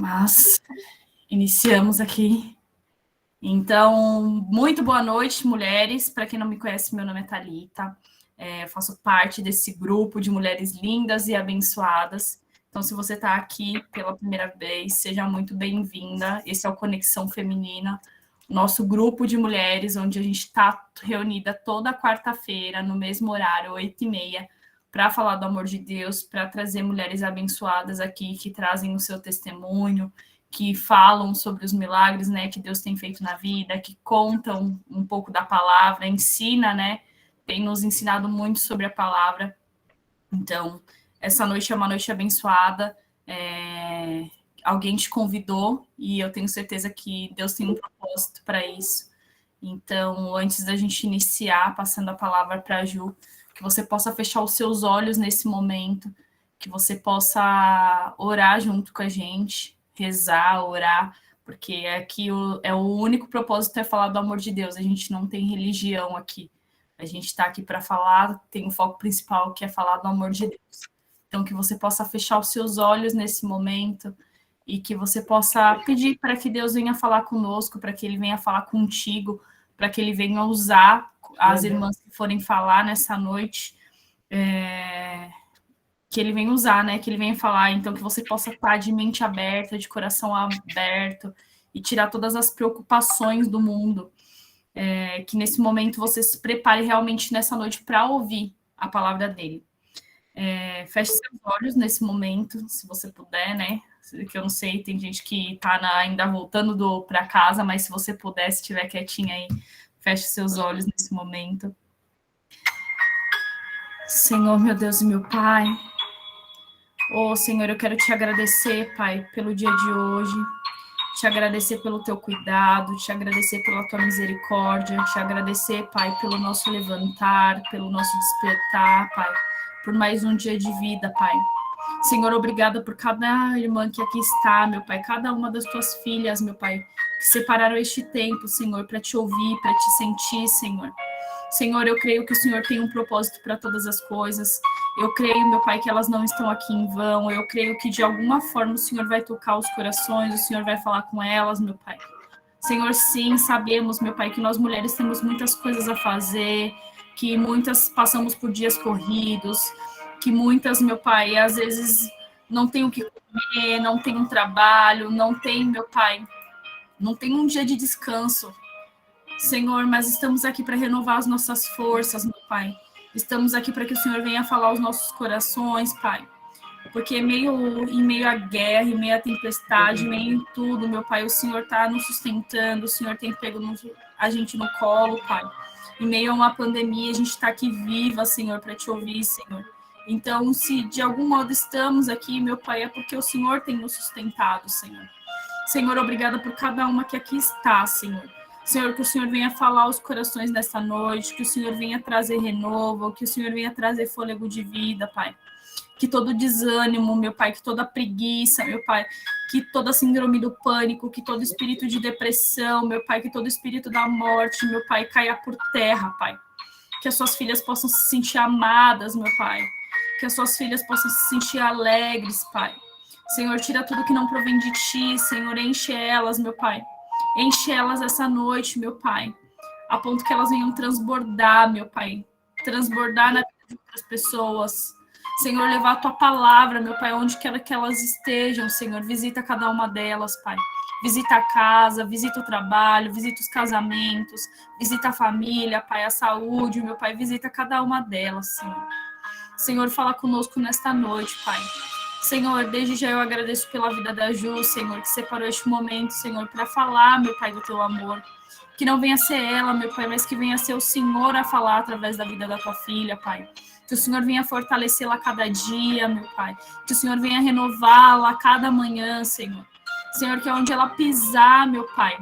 Mas iniciamos aqui. Então, muito boa noite, mulheres. Para quem não me conhece, meu nome é Thalita. Eu faço parte desse grupo de mulheres lindas e abençoadas. Então, se você está aqui pela primeira vez, seja muito bem-vinda. Esse é o Conexão Feminina, nosso grupo de mulheres, onde a gente está reunida toda quarta-feira, no mesmo horário, 8h30, para falar do amor de Deus, para trazer mulheres abençoadas aqui, que trazem o seu testemunho, que falam sobre os milagres, né, que Deus tem feito na vida, que contam um pouco da palavra, ensina, né, tem nos ensinado muito sobre a palavra. Então, essa noite é uma noite abençoada, alguém te convidou e eu tenho certeza que Deus tem um propósito para isso. Então, antes da gente iniciar, passando a palavra para a Ju, que você possa fechar os seus olhos nesse momento, que você possa orar junto com a gente, rezar, orar, porque aqui o único propósito é falar do amor de Deus, a gente não tem religião aqui. A gente está aqui para falar, tem um foco principal que é falar do amor de Deus. Então, que você possa fechar os seus olhos nesse momento e que você possa pedir para que Deus venha falar conosco, para que Ele venha falar contigo, para que Ele venha usar as irmãs que forem falar nessa noite, que Ele venha usar, né? Que Ele venha falar, então que você possa estar de mente aberta, de coração aberto e tirar todas as preocupações do mundo. Que nesse momento você se prepare realmente nessa noite para ouvir a palavra dele. Feche seus olhos nesse momento, se você puder, né? Que eu não sei, tem gente que está ainda voltando para casa, mas se você puder, se estiver quietinha aí, feche seus olhos nesse momento. Senhor, meu Deus e meu Pai, Senhor, eu quero te agradecer, Pai, pelo dia de hoje, te agradecer pelo teu cuidado, te agradecer pela tua misericórdia, te agradecer, Pai, pelo nosso levantar, pelo nosso despertar, Pai, por mais um dia de vida, Pai. Senhor, obrigada por cada irmã que aqui está, meu Pai, cada uma das tuas filhas, meu Pai, que separaram este tempo, Senhor, para te ouvir, para te sentir, Senhor. Senhor, eu creio que o Senhor tem um propósito para todas as coisas. Eu creio, meu Pai, que elas não estão aqui em vão. Eu creio que de alguma forma o Senhor vai tocar os corações, o Senhor vai falar com elas, meu Pai. Senhor, sim, sabemos, meu Pai, que nós mulheres temos muitas coisas a fazer, que muitas passamos por dias corridos, que muitas, meu Pai, às vezes não tem o que comer, não tem um trabalho, não tem, meu Pai, não tem um dia de descanso. Senhor, mas estamos aqui para renovar as nossas forças, meu Pai. Estamos aqui para que o Senhor venha falar aos nossos corações, Pai. Porque em meio à guerra, em meio à tempestade, em meio em tudo, meu Pai, o Senhor está nos sustentando, o Senhor tem pego a gente no colo, Pai. Em meio a uma pandemia, a gente está aqui viva, Senhor, para te ouvir, Senhor. Então, se de algum modo estamos aqui, meu Pai, é porque o Senhor tem nos sustentado, Senhor. Senhor, obrigada por cada uma que aqui está, Senhor. Senhor, que o Senhor venha falar aos corações nesta noite, que o Senhor venha trazer renovo, que o Senhor venha trazer fôlego de vida, Pai. Que todo desânimo, meu Pai, que toda preguiça, meu Pai, que toda síndrome do pânico, que todo espírito de depressão, meu Pai, que todo espírito da morte, meu Pai, caia por terra, Pai. Que as suas filhas possam se sentir amadas, meu Pai. Que as suas filhas possam se sentir alegres, Pai. Senhor, tira tudo que não provém de ti, Senhor, enche elas, meu Pai. Enche elas essa noite, meu Pai, a ponto que elas venham transbordar, meu Pai. Transbordar na vida de outras pessoas. Senhor, levar a tua palavra, meu Pai, onde quer que elas estejam, Senhor. Visita cada uma delas, Pai. Visita a casa, visita o trabalho, visita os casamentos, visita a família, Pai, a saúde, meu Pai. Visita cada uma delas, Senhor. Senhor, fala conosco nesta noite, Pai. Senhor, desde já eu agradeço pela vida da Ju, Senhor, que separou este momento, Senhor, para falar, meu Pai, do teu amor. Que não venha ser ela, meu Pai, mas que venha ser o Senhor a falar através da vida da tua filha, Pai. Que o Senhor venha fortalecê-la a cada dia, meu Pai. Que o Senhor venha renová-la a cada manhã, Senhor. Senhor, que onde ela pisar, meu Pai,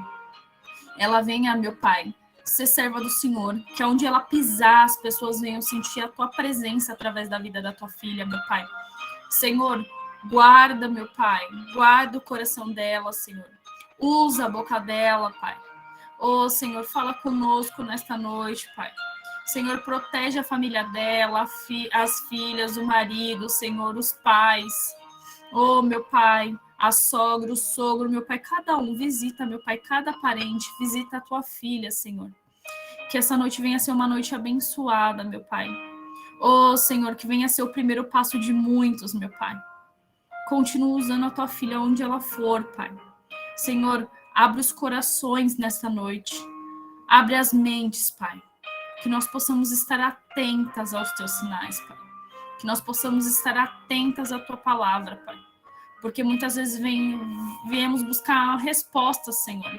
ela venha, meu Pai, ser serva do Senhor. Que onde ela pisar, as pessoas venham sentir a tua presença através da vida da tua filha, meu Pai. Senhor, guarda, meu Pai, guarda o coração dela, Senhor. Usa a boca dela, Pai. Senhor, fala conosco nesta noite, Pai. Senhor, protege a família dela, as filhas, o marido, Senhor, os pais. Meu Pai, a sogra, o sogro, meu Pai, cada um, visita, meu Pai, cada parente, visita a tua filha, Senhor. Que essa noite venha ser uma noite abençoada, meu Pai. Oh, Senhor, que venha ser o primeiro passo de muitos, meu Pai. Continua usando a tua filha onde ela for, Pai. Senhor, abre os corações nesta noite. Abre as mentes, Pai. Que nós possamos estar atentas aos teus sinais, Pai. Que nós possamos estar atentas à tua palavra, Pai. Porque muitas vezes viemos buscar respostas, Senhor.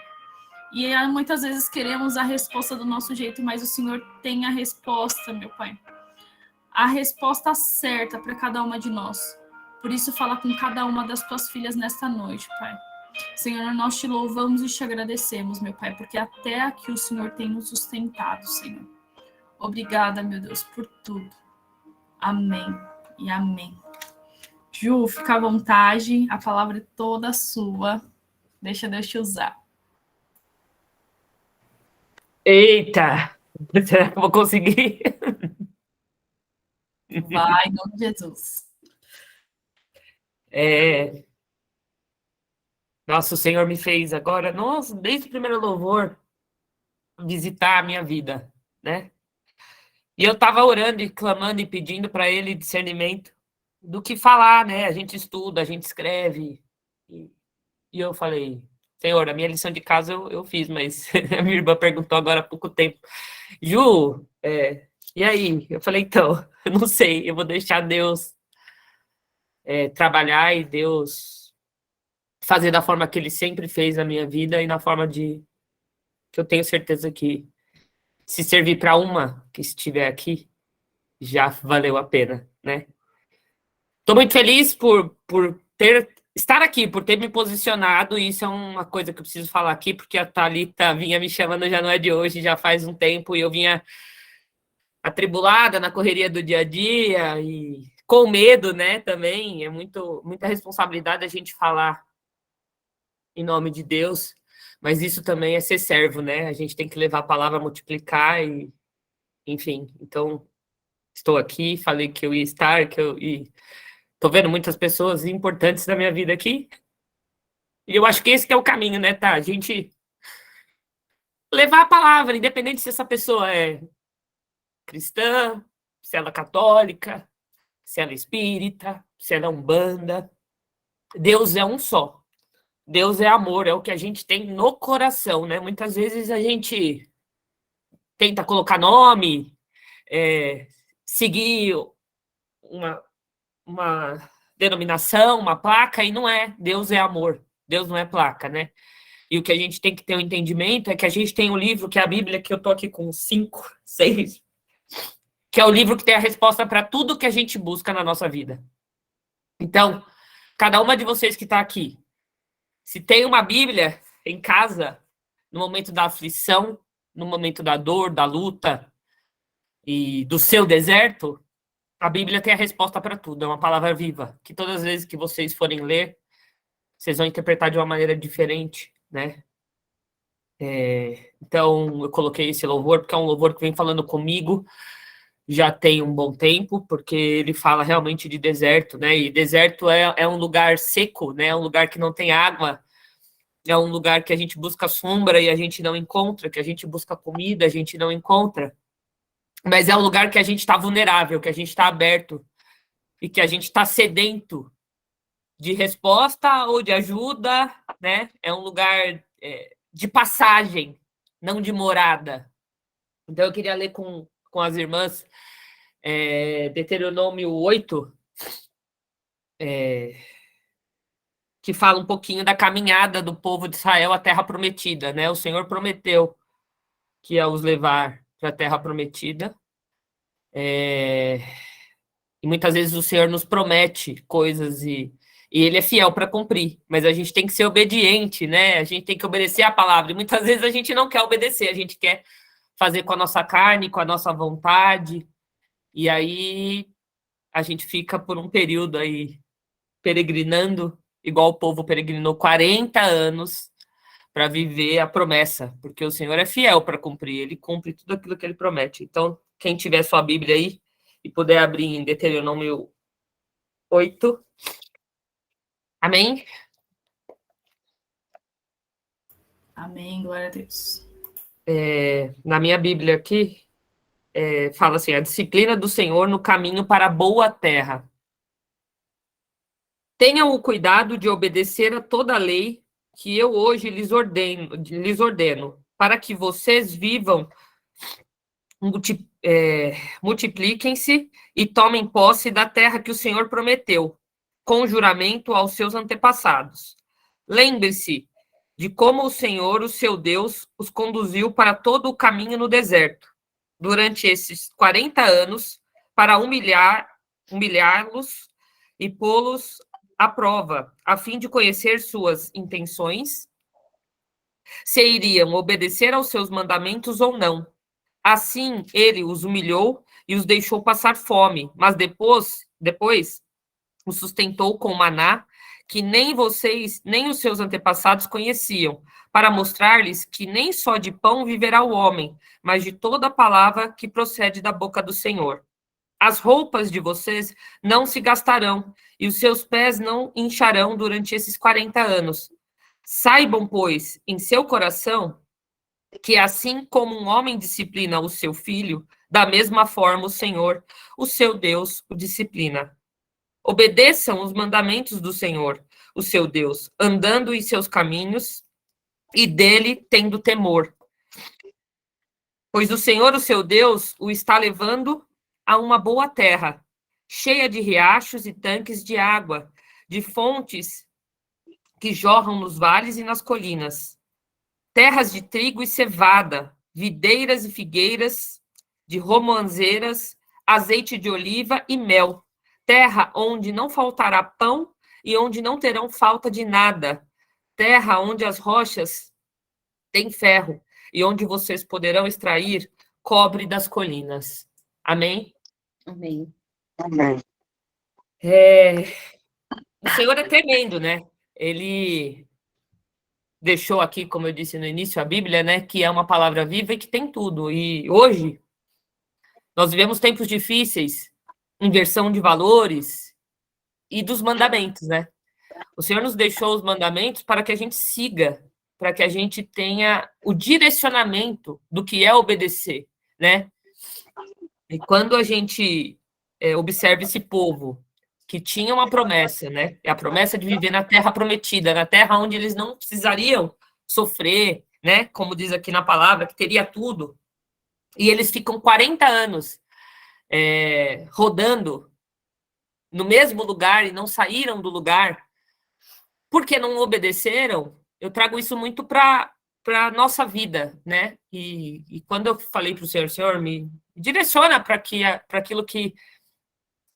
E muitas vezes queremos a resposta do nosso jeito, mas o Senhor tem a resposta, meu Pai. A resposta certa para cada uma de nós. Por isso, fala com cada uma das tuas filhas nesta noite, Pai. Senhor, nós te louvamos e te agradecemos, meu Pai, porque até aqui o Senhor tem nos sustentado, Senhor. Obrigada, meu Deus, por tudo. Amém e amém. Ju, fica à vontade, a palavra é toda sua. Deixa Deus te usar. Eita! Será que eu vou conseguir? Vai, em nome de Jesus. Nossa, o Senhor me fez agora, nossa, desde o primeiro louvor, visitar a minha vida, né? E eu estava orando e clamando e pedindo para Ele discernimento do que falar, né? A gente estuda, a gente escreve. E eu falei, Senhor, a minha lição de casa eu fiz, mas a minha irmã perguntou agora há pouco tempo, Ju, e aí? Eu falei, então, eu não sei, eu vou deixar Deus trabalhar e Deus fazer da forma que Ele sempre fez na minha vida e na forma que eu tenho certeza que se servir para uma que estiver aqui, já valeu a pena, né? Estou muito feliz por estar aqui, por ter me posicionado, e isso é uma coisa que eu preciso falar aqui, porque a Thalita vinha me chamando, já não é de hoje, já faz um tempo, e eu vinha atribulada na correria do dia a dia, e com medo, né, também, é muita responsabilidade a gente falar em nome de Deus, mas isso também é ser servo, né, a gente tem que levar a palavra, multiplicar, e enfim, então, estou aqui, falei que eu ia estar, e tô vendo muitas pessoas importantes da minha vida aqui, e eu acho que esse que é o caminho, né, tá? A gente levar a palavra, independente se essa pessoa é cristã, se ela é católica, se ela é espírita, se ela é umbanda. Deus é um só. Deus é amor, é o que a gente tem no coração, né? Muitas vezes a gente tenta colocar nome, seguir uma denominação, uma placa, e não é. Deus é amor. Deus não é placa, né? E o que a gente tem que ter um entendimento é que a gente tem um livro, que é a Bíblia, que eu tô aqui com 5, 6, que é o livro que tem a resposta para tudo que a gente busca na nossa vida. Então, cada uma de vocês que está aqui, se tem uma Bíblia em casa, no momento da aflição, no momento da dor, da luta e do seu deserto, a Bíblia tem a resposta para tudo, é uma palavra viva, que todas as vezes que vocês forem ler, vocês vão interpretar de uma maneira diferente, né? Então, eu coloquei esse louvor, porque é um louvor que vem falando comigo já tem um bom tempo, porque ele fala realmente de deserto, né? E deserto é um lugar seco, né? É um lugar que não tem água, é um lugar que a gente busca sombra e a gente não encontra, que a gente busca comida, a gente não encontra. Mas é um lugar que a gente está vulnerável, que a gente está aberto e que a gente está sedento de resposta ou de ajuda, né? É um lugar de passagem, não de morada. Então, eu queria ler com as irmãs Deuteronômio 8, que fala um pouquinho da caminhada do povo de Israel à Terra Prometida, né? O Senhor prometeu que ia os levar para a Terra Prometida. E muitas vezes o Senhor nos promete coisas e Ele é fiel para cumprir, mas a gente tem que ser obediente, né? A gente tem que obedecer a palavra. E muitas vezes a gente não quer obedecer, a gente quer fazer com a nossa carne, com a nossa vontade. E aí a gente fica por um período aí peregrinando, igual o povo peregrinou 40 anos para viver a promessa, porque o Senhor é fiel para cumprir, Ele cumpre tudo aquilo que Ele promete. Então, quem tiver sua Bíblia aí e puder abrir em Deuteronômio 8. Amém? Amém, glória a Deus. Na minha Bíblia aqui, fala assim, a disciplina do Senhor no caminho para a boa terra. Tenham o cuidado de obedecer a toda a lei que eu hoje lhes ordeno, para que vocês vivam, multipliquem-se e tomem posse da terra que o Senhor prometeu, com juramento aos seus antepassados. Lembre-se de como o Senhor, o seu Deus, os conduziu para todo o caminho no deserto, durante esses 40 anos, para humilhá-los e pô-los à prova, a fim de conhecer suas intenções, se iriam obedecer aos seus mandamentos ou não. Assim, ele os humilhou e os deixou passar fome, mas depois os sustentou com maná, que nem vocês, nem os seus antepassados conheciam, para mostrar-lhes que nem só de pão viverá o homem, mas de toda a palavra que procede da boca do Senhor. As roupas de vocês não se gastarão, e os seus pés não incharão durante esses 40 anos. Saibam, pois, em seu coração, que assim como um homem disciplina o seu filho, da mesma forma o Senhor, o seu Deus, o disciplina. Obedeçam os mandamentos do Senhor, o seu Deus, andando em seus caminhos e dele tendo temor. Pois o Senhor, o seu Deus, o está levando a uma boa terra, cheia de riachos e tanques de água, de fontes que jorram nos vales e nas colinas, terras de trigo e cevada, videiras e figueiras, de romãzeiras, azeite de oliva e mel, terra onde não faltará pão e onde não terão falta de nada, terra onde as rochas têm ferro e onde vocês poderão extrair cobre das colinas. Amém? Amém. O Senhor é tremendo, né? Ele deixou aqui, como eu disse no início, a Bíblia, né, que é uma palavra viva e que tem tudo. E hoje nós vivemos tempos difíceis, inversão de valores e dos mandamentos, né? O Senhor nos deixou os mandamentos para que a gente siga, para que a gente tenha o direcionamento do que é obedecer, né? E quando a gente observa esse povo que tinha uma promessa, né? É a promessa de viver na terra prometida, na terra onde eles não precisariam sofrer, né? Como diz aqui na palavra, que teria tudo. E eles ficam 40 anos rodando no mesmo lugar e não saíram do lugar porque não obedeceram. Eu trago isso muito para a nossa vida, né? E quando eu falei para o Senhor, me direciona para aquilo que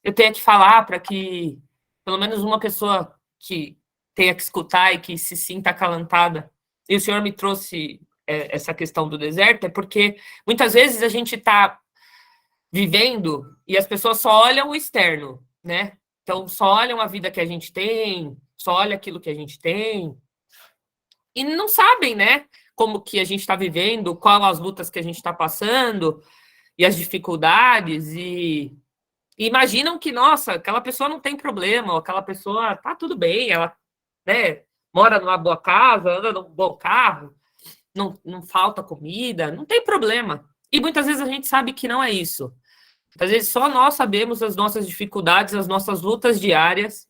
eu tenha que falar, para que pelo menos uma pessoa que tenha que escutar e que se sinta acalantada. E o Senhor me trouxe essa questão do deserto, é porque muitas vezes a gente está vivendo e as pessoas só olham o externo, né? Então, só olham a vida que a gente tem, só olham aquilo que a gente tem, e não sabem, né, como que a gente está vivendo, quais as lutas que a gente está passando, e as dificuldades, e imaginam que, nossa, aquela pessoa não tem problema, ou aquela pessoa tá tudo bem, ela, né, mora numa boa casa, anda num bom carro, não falta comida, não tem problema. E muitas vezes a gente sabe que não é isso. Às vezes só nós sabemos as nossas dificuldades, as nossas lutas diárias,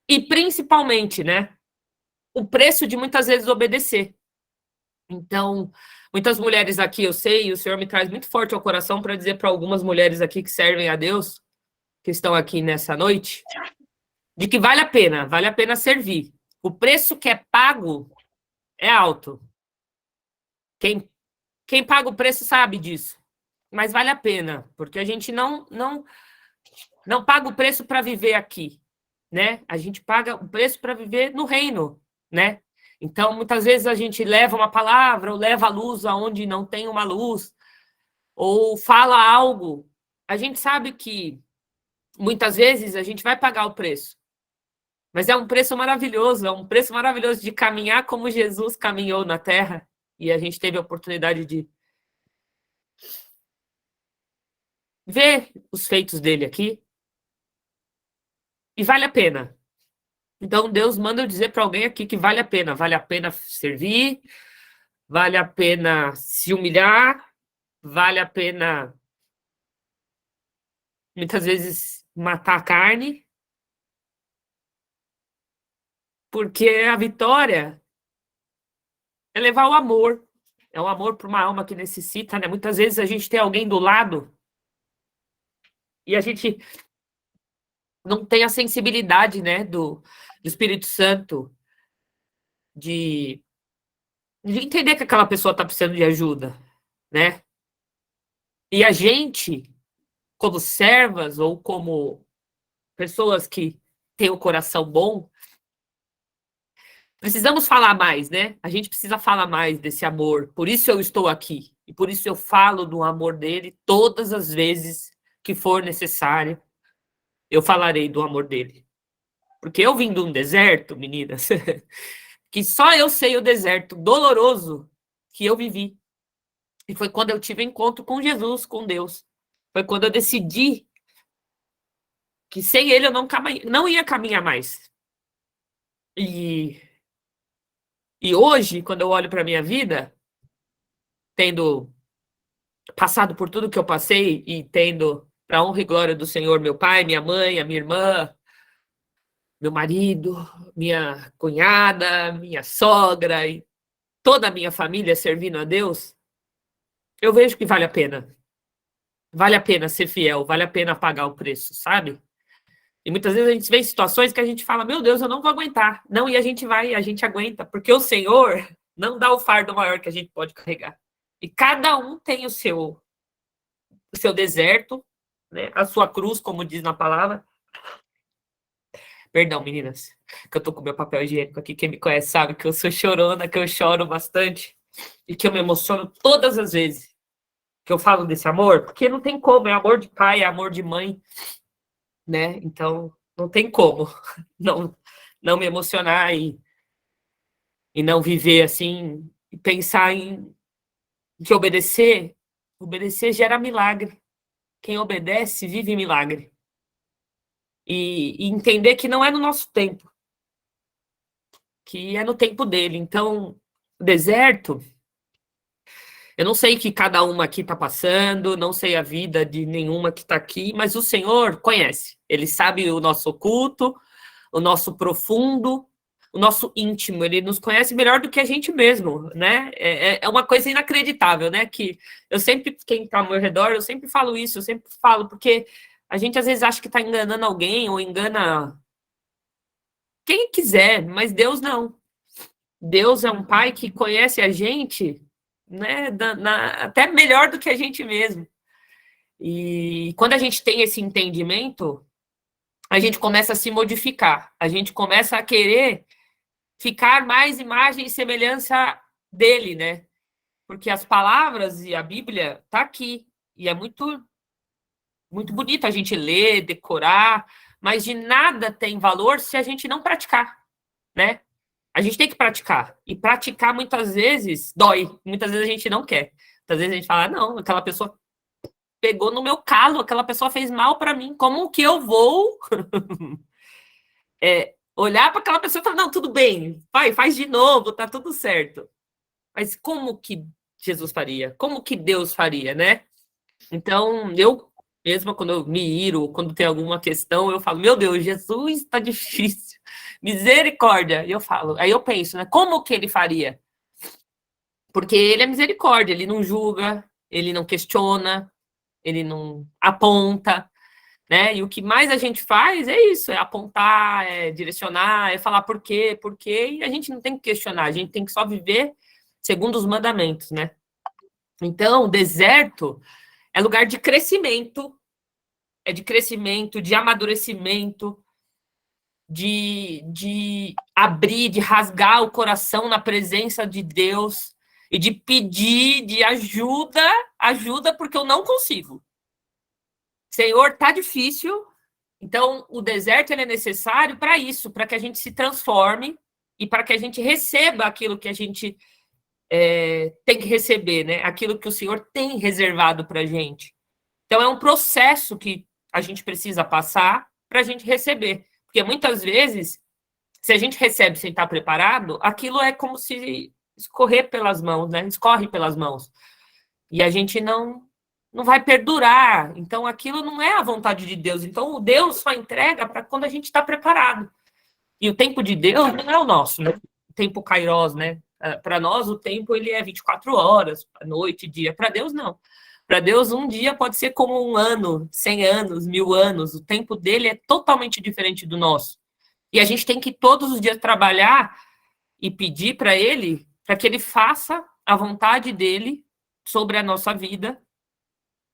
e principalmente, né, o preço de muitas vezes obedecer. Então, muitas mulheres aqui, eu sei, e o Senhor me traz muito forte ao coração para dizer para algumas mulheres aqui que servem a Deus, que estão aqui nessa noite, de que vale a pena servir. O preço que é pago é alto. Quem paga o preço sabe disso, mas vale a pena, porque a gente não paga o preço para viver aqui, né? A gente paga o preço para viver no reino, né? Então, muitas vezes a gente leva uma palavra, ou leva a luz aonde não tem uma luz, ou fala algo. A gente sabe que muitas vezes a gente vai pagar o preço, mas é um preço maravilhoso de caminhar como Jesus caminhou na terra, e a gente teve a oportunidade de ver os feitos dele aqui, e vale a pena. Então, Deus manda eu dizer para alguém aqui que vale a pena servir, vale a pena se humilhar, vale a pena, muitas vezes, matar a carne, porque a vitória é levar o amor. É o amor para uma alma que necessita, né? Muitas vezes a gente tem alguém do lado e a gente não tem a sensibilidade, né, do Espírito Santo de entender que aquela pessoa está precisando de ajuda, né? E a gente, como servas ou como pessoas que têm o coração bom, precisamos falar mais, né? A gente precisa falar mais desse amor. Por isso eu estou aqui. E por isso eu falo do amor dele todas as vezes que for necessário. Eu falarei do amor dele. Porque eu vim de um deserto, meninas, que só eu sei o deserto doloroso que eu vivi. E foi quando eu tive encontro com Jesus, com Deus. Foi quando eu decidi que sem ele eu não ia caminhar mais. E, e hoje, quando eu olho para a minha vida, tendo passado por tudo que eu passei e tendo, para honra e glória do Senhor, meu pai, minha mãe, a minha irmã, meu marido, minha cunhada, minha sogra e toda a minha família servindo a Deus, eu vejo que vale a pena. Vale a pena ser fiel, vale a pena pagar o preço, sabe? E muitas vezes a gente vê em situações que a gente fala, meu Deus, eu não vou aguentar. Não, e a gente vai, a gente aguenta, porque o Senhor não dá o fardo maior que a gente pode carregar. E cada um tem o seu deserto, né? A sua cruz, como diz na palavra. Perdão, meninas, que eu tô com meu papel higiênico aqui. Quem me conhece sabe que eu sou chorona, que eu choro bastante e que eu me emociono todas as vezes que eu falo desse amor, porque não tem como, é amor de pai, é amor de mãe, né? Então, não tem como não me emocionar e não viver assim, e pensar em que obedecer gera milagre. Quem obedece vive milagre. E entender que não é no nosso tempo, que é no tempo dele. Então, o deserto, eu não sei o que cada uma aqui está passando, não sei a vida de nenhuma que está aqui, mas o Senhor conhece. Ele sabe o nosso oculto, o nosso profundo, o nosso íntimo. Ele nos conhece melhor do que a gente mesmo, né? É uma coisa inacreditável, né? Que eu sempre, quem está ao meu redor, eu sempre falo isso, eu sempre falo, porque a gente às vezes acha que está enganando alguém ou engana quem quiser, mas Deus não. Deus é um pai que conhece a gente, né, até melhor do que a gente mesmo. E quando a gente tem esse entendimento, a gente começa a se modificar, a gente começa a querer ficar mais imagem e semelhança dele, né? Porque as palavras e a Bíblia tá aqui e é muito muito bonito a gente ler, decorar, mas de nada tem valor se a gente não praticar, né? A gente tem que praticar. E praticar muitas vezes dói. Muitas vezes a gente não quer. Muitas vezes a gente fala, não, aquela pessoa pegou no meu calo, aquela pessoa fez mal para mim. Como que eu vou olhar para aquela pessoa e falar, não, tudo bem, vai, faz de novo, tá tudo certo. Mas como que Jesus faria? Como que Deus faria, né? Então, eu mesma, quando eu me iro, quando tem alguma questão, eu falo, meu Deus, Jesus, tá difícil. Misericórdia. E eu falo, aí eu penso, né? Como que ele faria? Porque ele é misericórdia, ele não julga, ele não questiona, ele não aponta, né? E o que mais a gente faz é isso, é apontar, é direcionar, é falar por quê, e a gente não tem que questionar, a gente tem que só viver segundo os mandamentos, né? Então, o deserto é lugar de crescimento, de amadurecimento, de abrir, de rasgar o coração na presença de Deus e de pedir de ajuda, porque eu não consigo. Senhor, tá difícil, então o deserto ele é necessário para isso, para que a gente se transforme e para que a gente receba aquilo que a gente tem que receber, né? Aquilo que o Senhor tem reservado para a gente. Então é um processo que a gente precisa passar para a gente receber. Porque muitas vezes, se a gente recebe sem estar preparado, aquilo é como se escorrer pelas mãos, né? Escorre pelas mãos. E a gente não vai perdurar. Então, aquilo não é a vontade de Deus. Então, o Deus só entrega para quando a gente está preparado. E o tempo de Deus não é o nosso, né? O tempo Kairos, né? Para nós, o tempo ele é 24 horas, noite, dia. Para Deus, não. Para Deus, um dia pode ser como um ano, 100 anos, 1000 anos. O tempo dele é totalmente diferente do nosso. E a gente tem que todos os dias trabalhar e pedir para ele, para que ele faça a vontade dele sobre a nossa vida,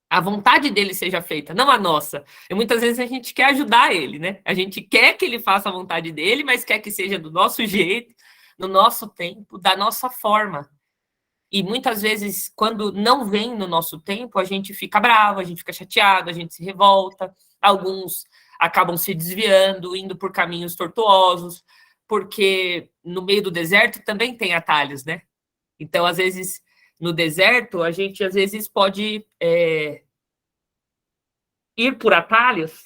a vontade dele seja feita, não a nossa. E muitas vezes a gente quer ajudar ele, né? A gente quer que ele faça a vontade dele, mas quer que seja do nosso jeito, no nosso tempo, da nossa forma. E muitas vezes, quando não vem no nosso tempo, a gente fica bravo, a gente fica chateado, a gente se revolta. Alguns acabam se desviando, indo por caminhos tortuosos, porque no meio do deserto também tem atalhos, né? Então, às vezes, no deserto, a gente às vezes pode ir por atalhos,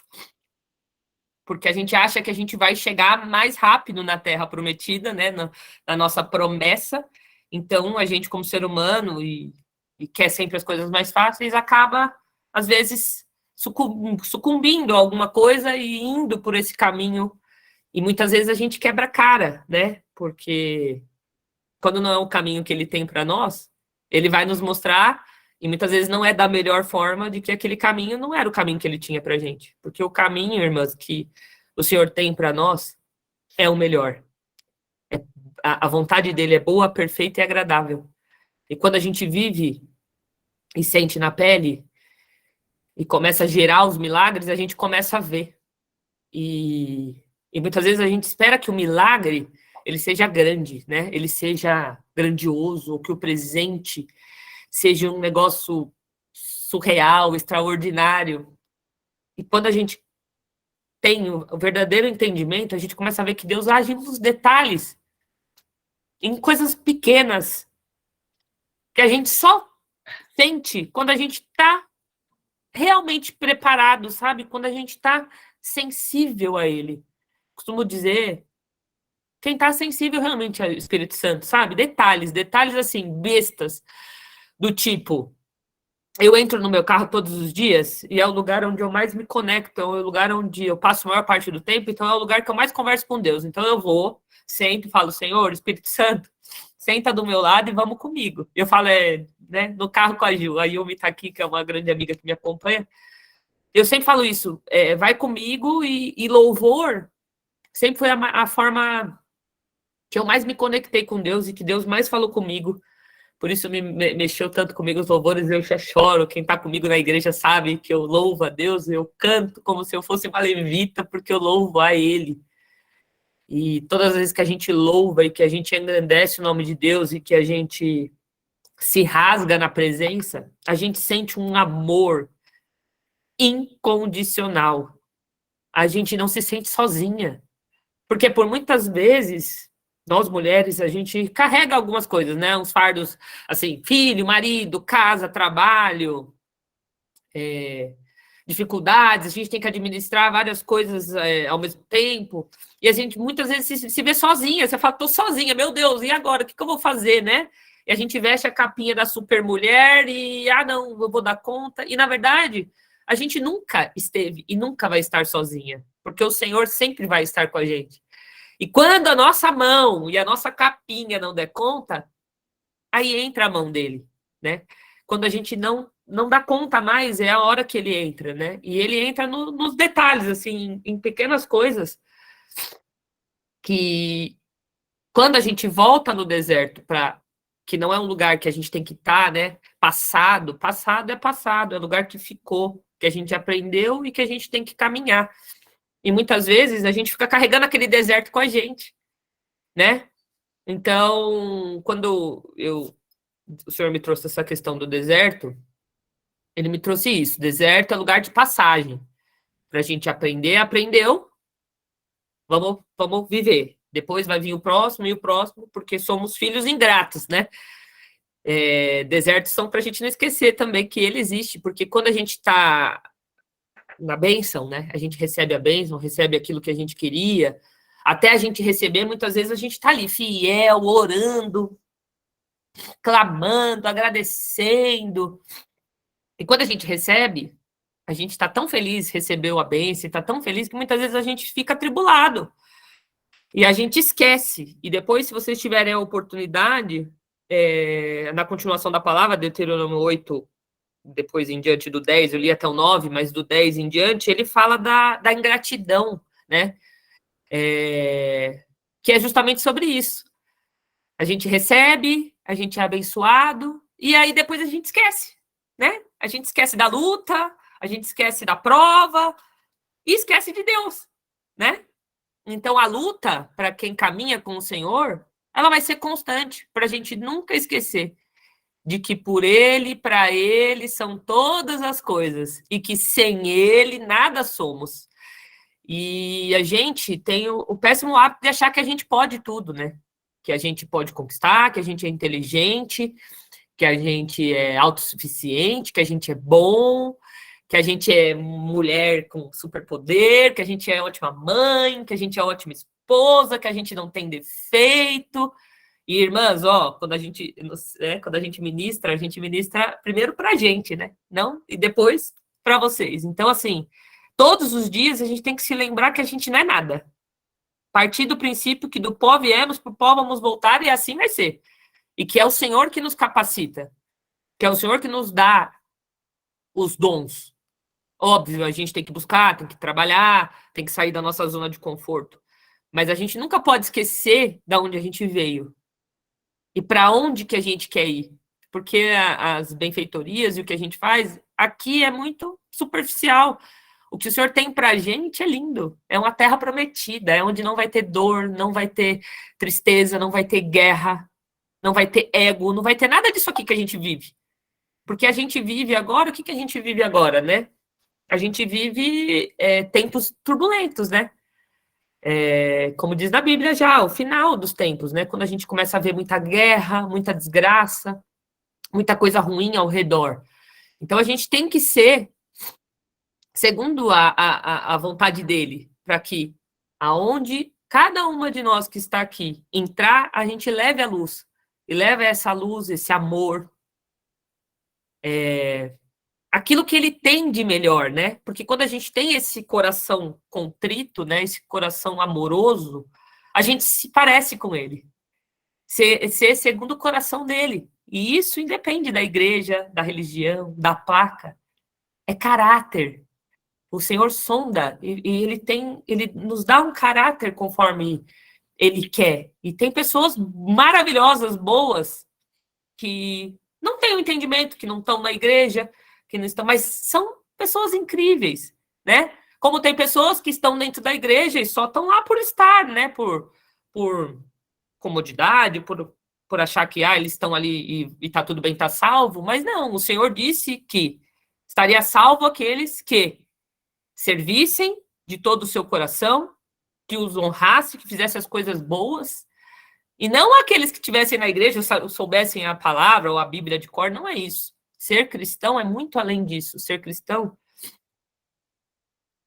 porque a gente acha que a gente vai chegar mais rápido na Terra Prometida, né? Na nossa promessa. Então, a gente, como ser humano, e quer sempre as coisas mais fáceis, acaba, às vezes, sucumbindo a alguma coisa e indo por esse caminho. E muitas vezes a gente quebra a cara, né? Porque quando não é o caminho que ele tem para nós, ele vai nos mostrar, e muitas vezes não é da melhor forma, de que aquele caminho não era o caminho que ele tinha para gente. Porque o caminho, irmãs, que o Senhor tem para nós é o melhor. A vontade dele é boa, perfeita e agradável. E quando a gente vive e sente na pele e começa a gerar os milagres, a gente começa a ver. E muitas vezes a gente espera que o milagre ele seja grande, né? Ele seja grandioso, ou que o presente seja um negócio surreal, extraordinário. E quando a gente tem o verdadeiro entendimento, a gente começa a ver que Deus age nos detalhes, em coisas pequenas, que a gente só sente quando a gente está realmente preparado, sabe? Quando a gente está sensível a Ele. Costumo dizer, quem está sensível realmente ao Espírito Santo, sabe? Detalhes assim, bestas, do tipo, eu entro no meu carro todos os dias e é o lugar onde eu mais me conecto, é o lugar onde eu passo a maior parte do tempo, então é o lugar que eu mais converso com Deus. Então eu vou, sento e falo, Senhor, Espírito Santo, senta do meu lado e vamos comigo. Eu falo, né, no carro com a Yumi tá aqui, que é uma grande amiga que me acompanha. Eu sempre falo isso, vai comigo e louvor sempre foi a forma que eu mais me conectei com Deus e que Deus mais falou comigo. Por isso mexeu tanto comigo os louvores, eu já choro. Quem está comigo na igreja sabe que eu louvo a Deus, eu canto como se eu fosse uma levita, porque eu louvo a Ele. E todas as vezes que a gente louva e que a gente engrandece o nome de Deus e que a gente se rasga na presença, a gente sente um amor incondicional. A gente não se sente sozinha. Porque por muitas vezes, nós mulheres, a gente carrega algumas coisas, né? Uns fardos, assim, filho, marido, casa, trabalho, dificuldades, a gente tem que administrar várias coisas ao mesmo tempo, e a gente muitas vezes se vê sozinha, você fala, tô sozinha, meu Deus, e agora? O que eu vou fazer, né? E a gente veste a capinha da supermulher e, não, eu vou dar conta, e na verdade, a gente nunca esteve e nunca vai estar sozinha, porque o Senhor sempre vai estar com a gente. E quando a nossa mão e a nossa capinha não der conta, aí entra a mão dele, né? Quando a gente não dá conta mais, é a hora que ele entra, né? E ele entra nos detalhes, assim, em pequenas coisas que quando a gente volta no deserto que não é um lugar que a gente tem que estar, né? Passado é passado, é lugar que ficou, que a gente aprendeu e que a gente tem que caminhar. E muitas vezes a gente fica carregando aquele deserto com a gente, né? Então, quando o Senhor me trouxe essa questão do deserto, ele me trouxe isso. Deserto é lugar de passagem. Para a gente aprender, aprendeu, vamos viver. Depois vai vir o próximo e o próximo, porque somos filhos ingratos, né? Desertos são para a gente não esquecer também que ele existe, porque quando a gente está na bênção, né? A gente recebe a bênção, recebe aquilo que a gente queria. Até a gente receber, muitas vezes a gente está ali, fiel, orando. clamando, agradecendo. E quando a gente recebe, a gente está tão feliz, recebeu a bênção, está tão feliz que muitas vezes a gente fica atribulado. E a gente esquece. E depois, se vocês tiverem a oportunidade, na continuação da palavra, Deuteronômio 8, depois em diante do 10, eu li até o 9, mas do 10 em diante, ele fala da ingratidão, né? Que é justamente sobre isso. A gente recebe, a gente é abençoado, e aí depois a gente esquece, né? A gente esquece da luta, a gente esquece da prova, e esquece de Deus, né? Então, a luta, para quem caminha com o Senhor, ela vai ser constante, para a gente nunca esquecer de que por Ele, para Ele, são todas as coisas, e que sem Ele, nada somos. E a gente tem o péssimo hábito de achar que a gente pode tudo, né? Que a gente pode conquistar, que a gente é inteligente, que a gente é autossuficiente, que a gente é bom, que a gente é mulher com superpoder, que a gente é ótima mãe, que a gente é ótima esposa, que a gente não tem defeito. E, irmãs, ó, quando a gente ministra, a gente ministra primeiro pra gente, né? Não? E depois para vocês. Então, assim, todos os dias a gente tem que se lembrar que a gente não é nada. Partir do princípio que do pó viemos, pro pó vamos voltar, e assim vai ser. E que é o Senhor que nos capacita, que é o Senhor que nos dá os dons. Óbvio, a gente tem que buscar, tem que trabalhar, tem que sair da nossa zona de conforto. Mas a gente nunca pode esquecer de onde a gente veio e para onde que a gente quer ir. Porque as benfeitorias e o que a gente faz aqui é muito superficial. O que o Senhor tem para a gente é lindo. É uma terra prometida, é onde não vai ter dor, não vai ter tristeza, não vai ter guerra, não vai ter ego, não vai ter nada disso aqui que a gente vive. Porque a gente vive agora, o que a gente vive agora, né? A gente vive tempos turbulentos, né? Como diz na Bíblia já, o final dos tempos, né? Quando a gente começa a ver muita guerra, muita desgraça, muita coisa ruim ao redor. Então a gente tem que ser segundo a vontade dele, para que aonde cada uma de nós que está aqui entrar, a gente leve a luz. E leve essa luz, esse amor, aquilo que ele tem de melhor, né? Porque quando a gente tem esse coração contrito, né, esse coração amoroso, a gente se parece com ele. Ser segundo o coração dele. E isso independe da igreja, da religião, da placa. É caráter. O Senhor sonda e ele nos dá um caráter conforme ele quer. E tem pessoas maravilhosas, boas, que não têm o entendimento, que não estão na igreja, que não estão, mas são pessoas incríveis, né? Como tem pessoas que estão dentro da igreja e só estão lá por estar, né? Por comodidade, por achar que eles estão ali e tá tudo bem, tá salvo. Mas não, o Senhor disse que estaria salvo aqueles que servissem de todo o seu coração, que os honrasse, que fizesse as coisas boas, e não aqueles que estivessem na igreja, soubessem a palavra ou a Bíblia de cor, não é isso. Ser cristão é muito além disso. Ser cristão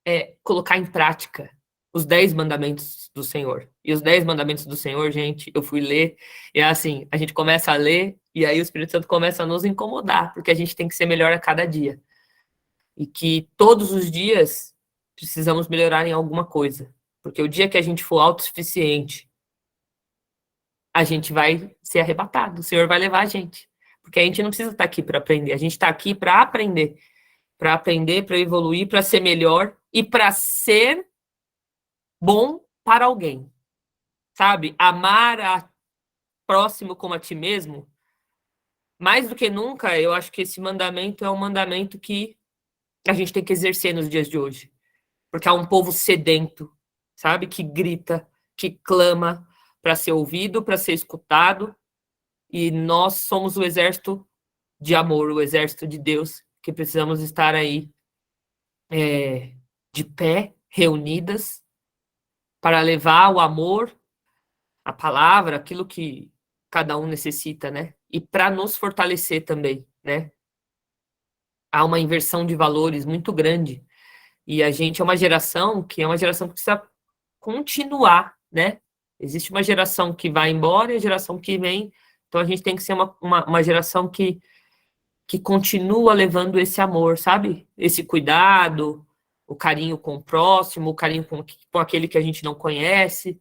é colocar em prática os 10 mandamentos do Senhor. E os 10 mandamentos do Senhor, gente, eu fui ler, e é assim, a gente começa a ler, e aí o Espírito Santo começa a nos incomodar, porque a gente tem que ser melhor a cada dia. E que todos os dias precisamos melhorar em alguma coisa. Porque o dia que a gente for autossuficiente, a gente vai ser arrebatado. O Senhor vai levar a gente. Porque a gente não precisa estar aqui para aprender. A gente está aqui para aprender. Para aprender, para evoluir, para ser melhor e para ser bom para alguém. Sabe? Amar a próximo como a ti mesmo. Mais do que nunca, eu acho que esse mandamento é um mandamento que a gente tem que exercer nos dias de hoje. Porque há um povo sedento, sabe? Que grita, que clama para ser ouvido, para ser escutado. E nós somos o exército de amor, o exército de Deus, que precisamos estar aí de pé, reunidas, para levar o amor, a palavra, aquilo que cada um necessita, né? E para nos fortalecer também, né? Há uma inversão de valores muito grande. E a gente é uma geração que precisa continuar, né? Existe uma geração que vai embora e a geração que vem Então a gente tem que ser uma geração que continua levando esse amor, sabe? Esse cuidado, o carinho com o próximo, o carinho com aquele que a gente não conhece,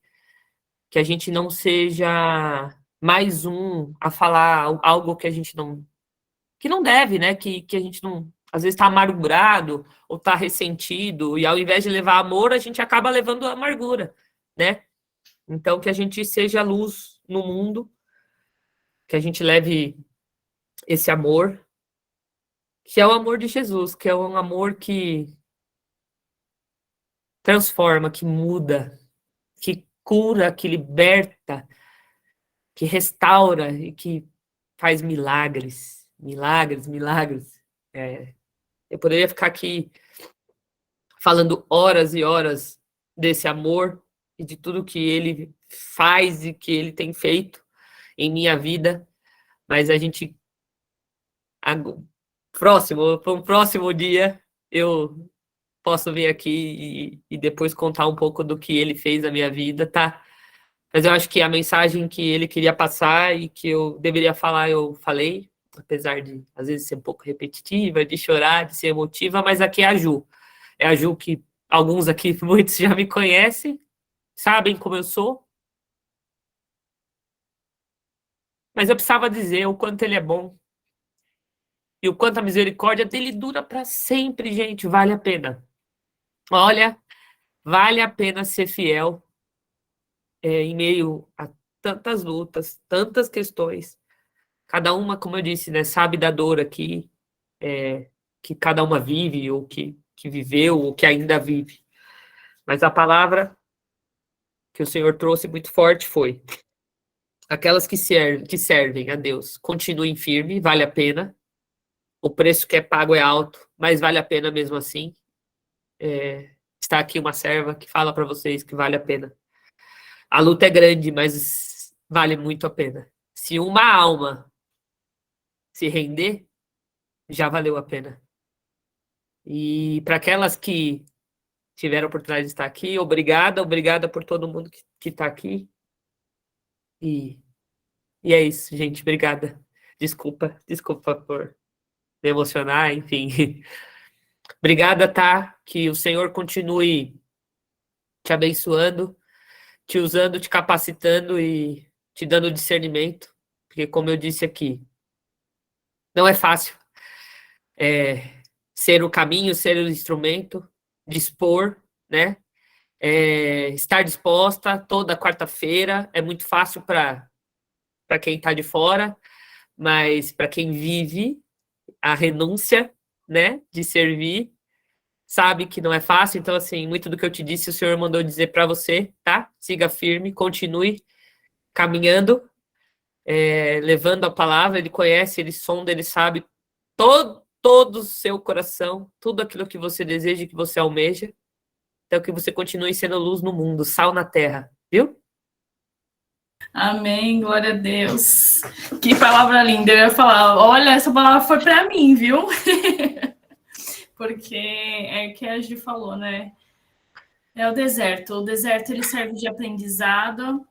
que a gente não seja mais um a falar algo que a gente não deve, né? Que a gente não, às vezes está amargurado ou está ressentido, e ao invés de levar amor, a gente acaba levando amargura, né? Então, que a gente seja luz no mundo, que a gente leve esse amor, que é o amor de Jesus, que é um amor que transforma, que muda, que cura, que liberta, que restaura e que faz milagres, milagres, milagres. Eu poderia ficar aqui falando horas e horas desse amor e de tudo que ele faz e que ele tem feito em minha vida, mas a gente para um próximo dia eu posso vir aqui e depois contar um pouco do que ele fez na minha vida, tá? Mas eu acho que a mensagem que ele queria passar e que eu deveria falar, eu falei, apesar de às vezes ser um pouco repetitiva, de chorar, de ser emotiva, mas aqui é a Ju. É a Ju que alguns aqui, muitos já me conhecem, sabem como eu sou. Mas eu precisava dizer o quanto ele é bom e o quanto a misericórdia dele dura para sempre, gente. Vale a pena. Olha, vale a pena ser fiel em meio a tantas lutas, tantas questões. Cada uma, como eu disse, né, sabe da dor aqui, que cada uma vive, ou que viveu, ou que ainda vive. Mas a palavra que o Senhor trouxe muito forte foi: aquelas que servem a Deus, continuem firme, vale a pena. O preço que é pago é alto, mas vale a pena mesmo assim. Está aqui uma serva que fala para vocês que vale a pena. A luta é grande, mas vale muito a pena. Se uma alma se render, já valeu a pena. E para aquelas que tiveram a oportunidade de estar aqui, obrigada por todo mundo que está aqui. E é isso, gente, obrigada. Desculpa por me emocionar, enfim. Obrigada, tá? Que o Senhor continue te abençoando, te usando, te capacitando e te dando discernimento, porque como eu disse aqui, não é fácil ser o caminho, ser o instrumento, dispor, né? Estar disposta toda quarta-feira é muito fácil para quem está de fora, mas para quem vive a renúncia, né, de servir, sabe que não é fácil. Então, assim, muito do que eu te disse, o Senhor mandou dizer para você, tá? Siga firme, continue caminhando, levando a palavra. Ele conhece, ele sonda, ele sabe todo o seu coração, tudo aquilo que você deseja, que você almeja. Então, que você continue sendo luz no mundo, sal na terra, viu? Amém, glória a Deus. Que palavra linda. Eu ia falar, olha, essa palavra foi para mim, viu? Porque é que a Gi falou, né? É o deserto. O deserto ele serve de aprendizado.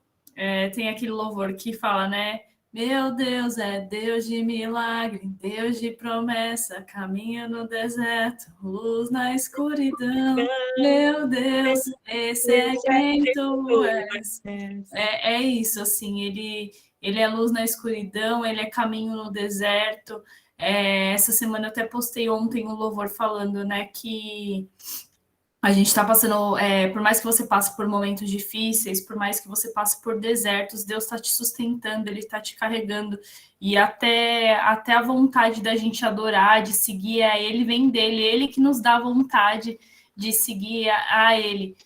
Tem aquele louvor que fala, né? Meu Deus é Deus de milagre, Deus de promessa, caminho no deserto, luz na escuridão. Meu Deus, esse é quem tu és. É isso, assim, ele é luz na escuridão, ele é caminho no deserto. Essa semana eu até postei ontem um louvor falando, né, que a gente está passando, por mais que você passe por momentos difíceis, por mais que você passe por desertos, Deus está te sustentando, Ele está te carregando, e até a vontade da gente adorar, de seguir a Ele, vem dEle, Ele que nos dá vontade de seguir a Ele.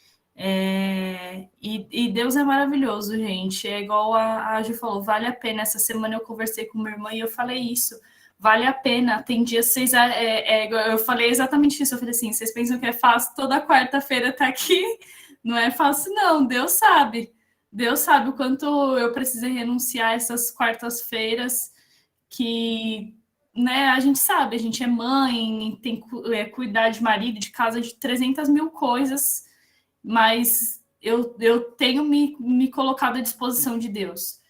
E Deus é maravilhoso, gente. É igual a Ju falou, vale a pena. Essa semana eu conversei com minha irmã e eu falei isso. Vale a pena. Tem dias vocês. Eu falei exatamente isso. Eu falei assim: vocês pensam que é fácil toda quarta-feira estar aqui? Não é fácil, não. Deus sabe. Deus sabe o quanto eu precisei renunciar essas quartas-feiras que, né, a gente sabe, a gente é mãe, tem que cuidar de marido, de casa, de 300 mil coisas, mas eu tenho me colocado à disposição de Deus.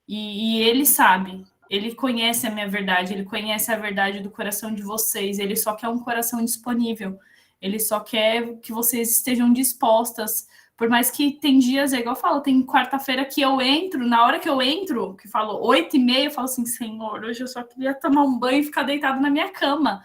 E ele sabe, ele conhece a minha verdade, ele conhece a verdade do coração de vocês, ele só quer um coração disponível, ele só quer que vocês estejam dispostas, por mais que tem dias, é igual eu falo, tem quarta-feira que eu entro, na hora que eu entro, que falo 8h30, eu falo assim, Senhor, hoje eu só queria tomar um banho e ficar deitado na minha cama,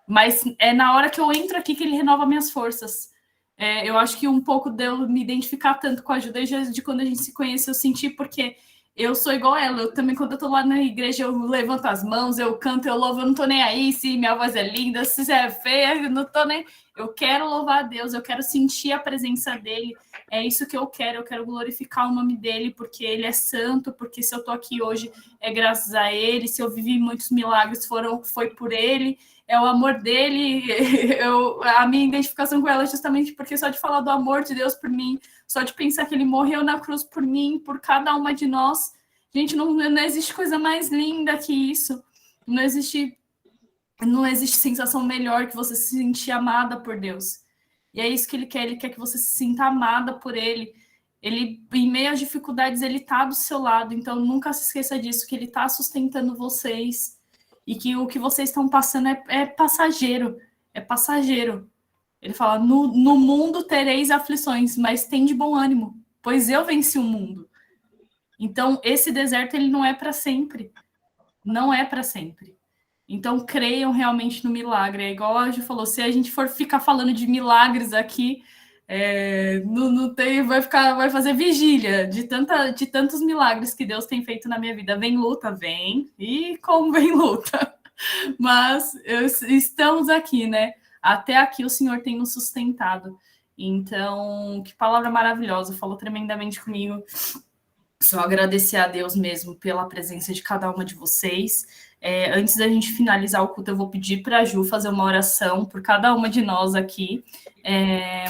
mas é na hora que eu entro aqui que ele renova minhas forças. Eu acho que um pouco de eu me identificar tanto com a Ju desde quando a gente se conhece, eu senti, porque eu sou igual ela. Eu também, quando eu tô lá na igreja, eu levanto as mãos, eu canto, eu louvo, eu não tô nem aí se minha voz é linda, se é feia, eu não tô nem... Eu quero louvar a Deus, eu quero sentir a presença dele, é isso que eu quero glorificar o nome dele, porque ele é santo, porque se eu tô aqui hoje é graças a ele, se eu vivi muitos milagres foi por ele, é o amor dele, a minha identificação com ela é justamente porque só de falar do amor de Deus por mim, só de pensar que ele morreu na cruz por mim, por cada uma de nós, gente, não existe coisa mais linda que isso, não existe sensação melhor que você se sentir amada por Deus, e é isso que ele quer que você se sinta amada por ele, em meio às dificuldades, ele tá do seu lado, então nunca se esqueça disso, que ele tá sustentando vocês, e que o que vocês estão passando é passageiro, é passageiro. Ele fala, no mundo tereis aflições, mas tem de bom ânimo, pois eu venci o mundo. Então, esse deserto, ele não é para sempre. Não é para sempre. Então, creiam realmente no milagre. É igual a gente falou, se a gente for ficar falando de milagres aqui, não tem, vai fazer vigília de tantos milagres que Deus tem feito na minha vida. Vem luta, vem, e como vem luta. Mas estamos aqui, né? Até aqui o Senhor tem nos sustentado. Então, que palavra maravilhosa, falou tremendamente comigo. Só agradecer a Deus mesmo pela presença de cada uma de vocês. Antes da gente finalizar o culto, eu vou pedir para a Ju fazer uma oração por cada uma de nós aqui.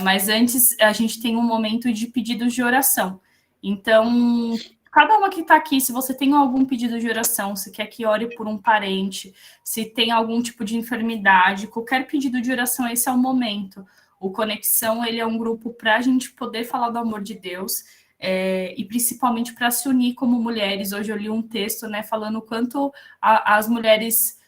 Mas antes, a gente tem um momento de pedidos de oração. Então, cada uma que está aqui, se você tem algum pedido de oração, se quer que ore por um parente, se tem algum tipo de enfermidade, qualquer pedido de oração, esse é o momento. O Conexão, ele é um grupo para a gente poder falar do amor de Deus, e principalmente para se unir como mulheres. Hoje eu li um texto, né, falando o quanto as mulheres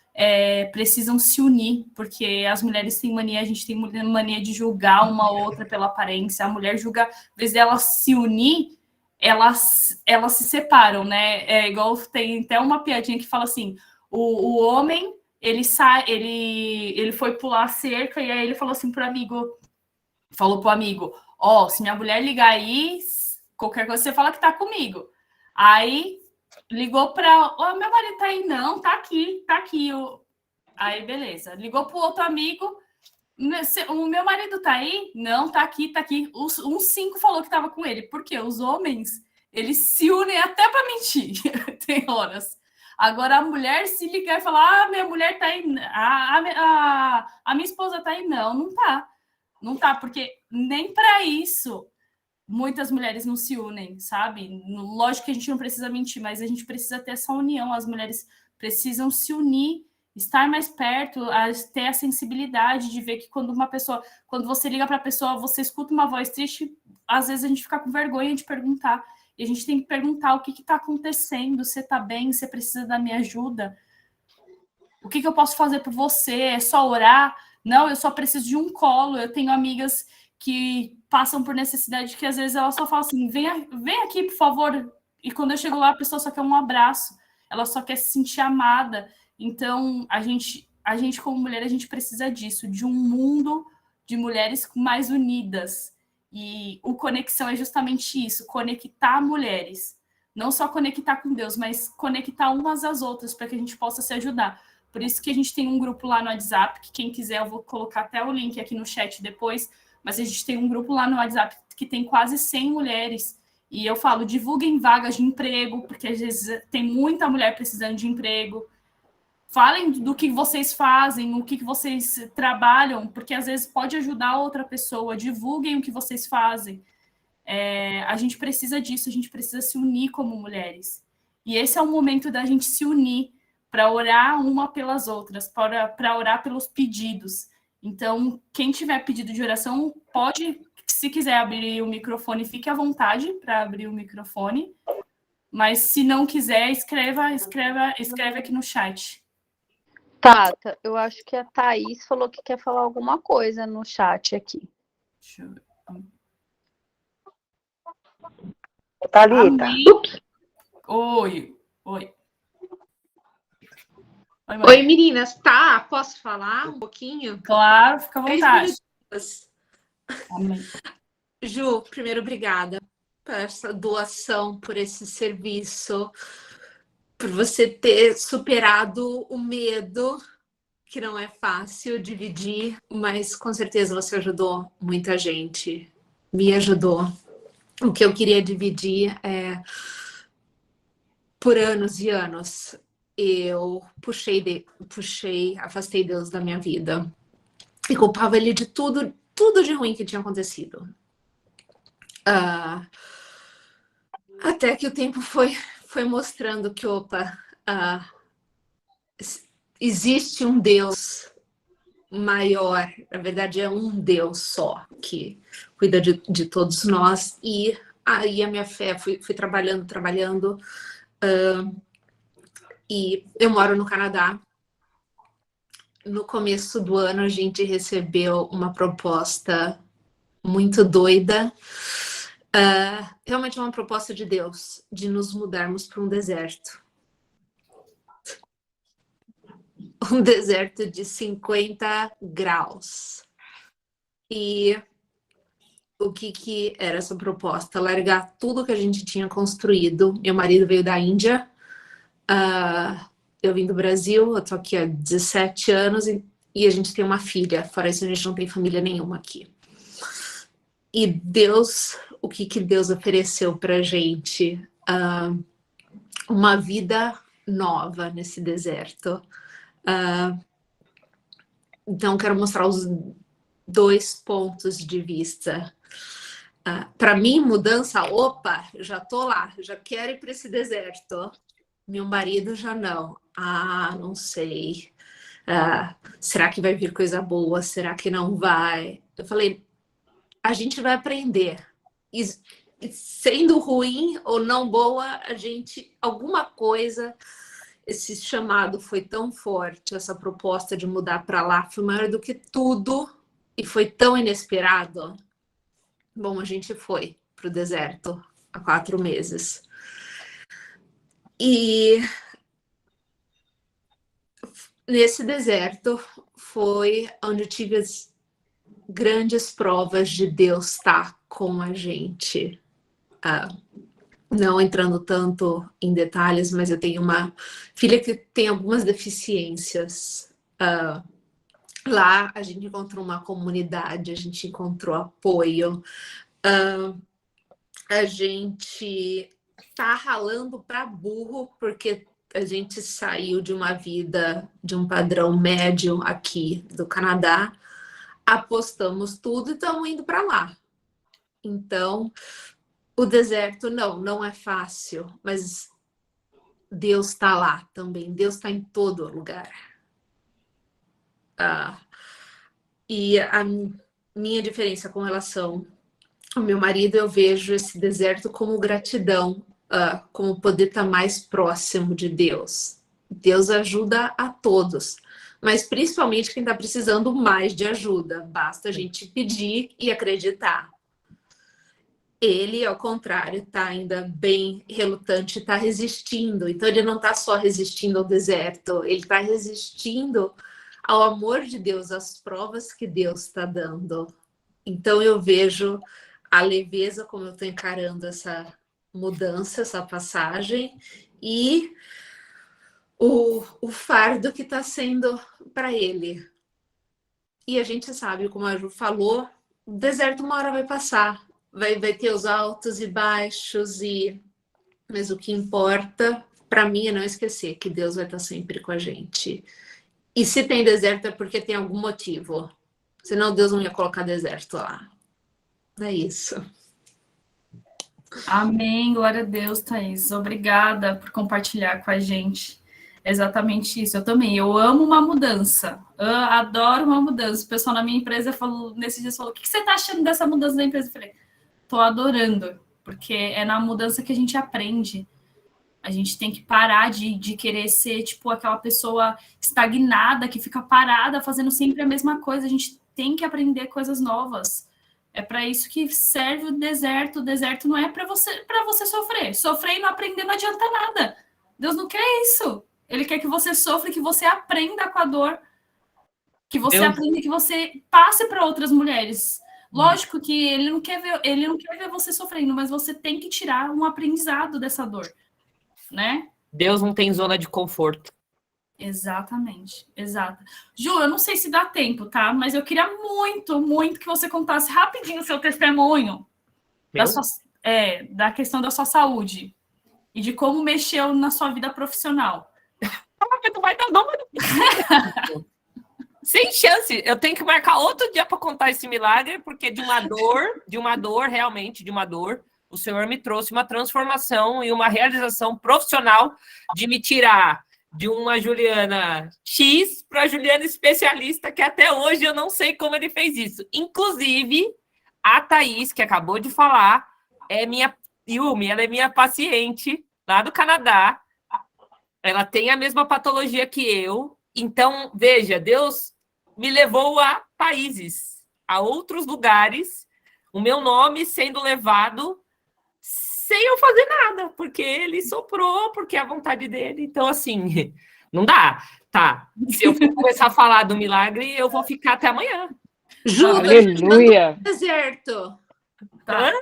precisam se unir, porque as mulheres têm mania, a gente tem mania de julgar uma outra pela aparência, a mulher julga, ao invés dela se unir, elas se separam, né? Igual tem até uma piadinha que fala assim, o homem, ele foi pular a cerca, e aí ele falou assim pro amigo, se minha mulher ligar aí, qualquer coisa você fala que tá comigo. Aí ligou para, meu marido tá aí, não, tá aqui. Aí beleza, ligou pro outro amigo, o meu marido tá aí, não, tá aqui. Uns 5 falou que tava com ele, porque os homens, eles se unem até para mentir, tem horas. Agora a mulher se ligar e falar, minha mulher tá aí, a minha esposa tá aí, não tá, porque nem para isso muitas mulheres não se unem, sabe? Lógico que a gente não precisa mentir, mas a gente precisa ter essa união. As mulheres precisam se unir, estar mais perto, ter a sensibilidade de ver que quando você liga para a pessoa, você escuta uma voz triste, às vezes a gente fica com vergonha de perguntar. E a gente tem que perguntar o que está acontecendo, você está bem, você precisa da minha ajuda? O que eu posso fazer por você? É só orar? Não, eu só preciso de um colo. Eu tenho amigas que passam por necessidade que às vezes ela só fala assim, vem aqui, por favor. E quando eu chego lá, a pessoa só quer um abraço. Ela só quer se sentir amada. Então, a gente como mulher, a gente precisa disso, de um mundo de mulheres mais unidas. E o Conexão é justamente isso, conectar mulheres. Não só conectar com Deus, mas conectar umas às outras para que a gente possa se ajudar. Por isso que a gente tem um grupo lá no WhatsApp, que quem quiser, eu vou colocar até o link aqui no chat depois, mas a gente tem um grupo lá no WhatsApp que tem quase 100 mulheres. E eu falo, divulguem vagas de emprego, porque às vezes tem muita mulher precisando de emprego. Falem do que vocês fazem, o que vocês trabalham, porque às vezes pode ajudar outra pessoa. Divulguem o que vocês fazem. A gente precisa disso, a gente precisa se unir como mulheres. E esse é o momento da gente se unir para orar uma pelas outras, para orar pelos pedidos. Então, quem tiver pedido de oração, pode, se quiser abrir o microfone, fique à vontade para abrir o microfone. Mas se não quiser, escreve aqui no chat. Tata, eu acho que a Thaís falou que quer falar alguma coisa no chat aqui. Deixa eu ver. Thalita. Oi. Oi, meninas. Tá, posso falar um pouquinho? Claro, fica à 3 vontade. minutos. Amém. Ju, primeiro, obrigada por essa doação, por esse serviço, por você ter superado o medo, que não é fácil dividir, mas com certeza você ajudou muita gente, me ajudou. O que eu queria dividir é, por anos e anos, eu afastei Deus da minha vida e culpava ele de tudo de ruim que tinha acontecido. Até que o tempo foi mostrando que, existe um Deus maior, na verdade é um Deus só, que cuida de todos nós, e aí a minha fé, fui trabalhando, e eu moro no Canadá. No começo do ano a gente recebeu uma proposta muito doida, realmente uma proposta de Deus, de nos mudarmos para um deserto. Um deserto de 50 graus. E o que era essa proposta? Largar tudo que a gente tinha construído. Meu marido veio da Índia, eu vim do Brasil, eu tô aqui há 17 anos e a gente tem uma filha. Fora isso, a gente não tem família nenhuma aqui. E Deus, o que Deus ofereceu pra gente? Uma vida nova nesse deserto. Então, quero mostrar os 2 pontos de vista. Para mim, mudança, já tô lá, já quero ir para esse deserto. Meu marido já não. Não sei. Será que vai vir coisa boa? Será que não vai? Eu falei, a gente vai aprender. E sendo ruim ou não boa, alguma coisa, esse chamado foi tão forte, essa proposta de mudar para lá foi maior do que tudo e foi tão inesperado. Bom, a gente foi para o deserto há 4 meses. E nesse deserto foi onde eu tive as grandes provas de Deus estar com a gente. Não entrando tanto em detalhes, mas eu tenho uma filha que tem algumas deficiências. Lá a gente encontrou uma comunidade, a gente encontrou apoio. A gente tá ralando para burro, porque a gente saiu de uma vida, de um padrão médio aqui do Canadá, apostamos tudo e estamos indo para lá. Então, o deserto não é fácil, mas Deus está lá também. Deus está em todo lugar. E a minha diferença com relação ao meu marido, eu vejo esse deserto como gratidão, como poder estar mais próximo de Deus. Deus ajuda a todos, mas principalmente quem está precisando mais de ajuda. Basta a gente pedir e acreditar. Ele, ao contrário, está ainda bem relutante, está resistindo. Então, ele não está só resistindo ao deserto, ele está resistindo ao amor de Deus, às provas que Deus está dando. Então, eu vejo a leveza como eu estou encarando essa mudança, essa passagem, e o fardo que está sendo para ele. E a gente sabe, como a Ju falou, o deserto uma hora vai passar. Vai ter os altos e baixos, mas o que importa para mim é não esquecer que Deus vai estar sempre com a gente. E se tem deserto é porque tem algum motivo. Senão Deus não ia colocar deserto lá. É isso. Amém, glória a Deus, Thaís. Obrigada por compartilhar com a gente. É exatamente isso. Eu também. Eu amo uma mudança. Eu adoro uma mudança. O pessoal na minha empresa falou, nesses dias falou: o que você está achando dessa mudança da empresa? Eu falei: tô adorando, porque é na mudança que a gente aprende. A gente tem que parar de querer ser, tipo, aquela pessoa estagnada, que fica parada, fazendo sempre a mesma coisa. A gente tem que aprender coisas novas. É para isso que serve o deserto. O deserto não é para você sofrer. Sofrer e não aprender não adianta nada. Deus não quer isso. Ele quer que você sofra, que você aprenda com a dor. Que você aprenda, que você passe para outras mulheres. Lógico que ele não quer ver você sofrendo, mas você tem que tirar um aprendizado dessa dor. Né? Deus não tem zona de conforto. Exatamente, exato. Ju, eu não sei se dá tempo, tá? Mas eu queria muito, muito que você contasse rapidinho o seu testemunho da questão da sua saúde e de como mexeu na sua vida profissional. Não vai dar número. Sem chance. Eu tenho que marcar outro dia para contar esse milagre, porque de uma dor, realmente, de uma dor, o Senhor me trouxe uma transformação e uma realização profissional de me tirar de uma Juliana X para a Juliana especialista, que até hoje eu não sei como ele fez isso. Inclusive, a Thaís, que acabou de falar, Yumi, ela é minha paciente lá do Canadá. Ela tem a mesma patologia que eu. Então, veja, Deus me levou a países, a outros lugares, o meu nome sendo levado sem eu fazer nada, porque ele soprou, porque é a vontade dele. Então, assim, não dá. Tá, se eu for começar a falar do milagre, eu vou ficar até amanhã. Ju, Aleluia! Deserto. Tá.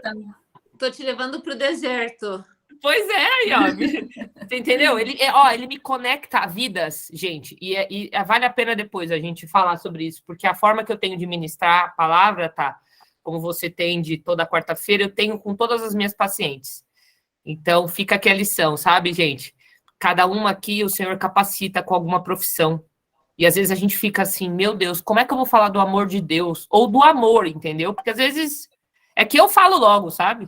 Tô te levando pro deserto. Pois é, aí, ó. Você entendeu? Ele me conecta a vidas, gente, e vale a pena depois a gente falar sobre isso, porque a forma que eu tenho de ministrar a palavra, tá? Como você tem de toda quarta-feira, eu tenho com todas as minhas pacientes. Então, fica aqui a lição, sabe, gente? Cada uma aqui, o Senhor capacita com alguma profissão. E às vezes a gente fica assim, meu Deus, como é que eu vou falar do amor de Deus? Ou do amor, entendeu? Porque às vezes é que eu falo logo, sabe?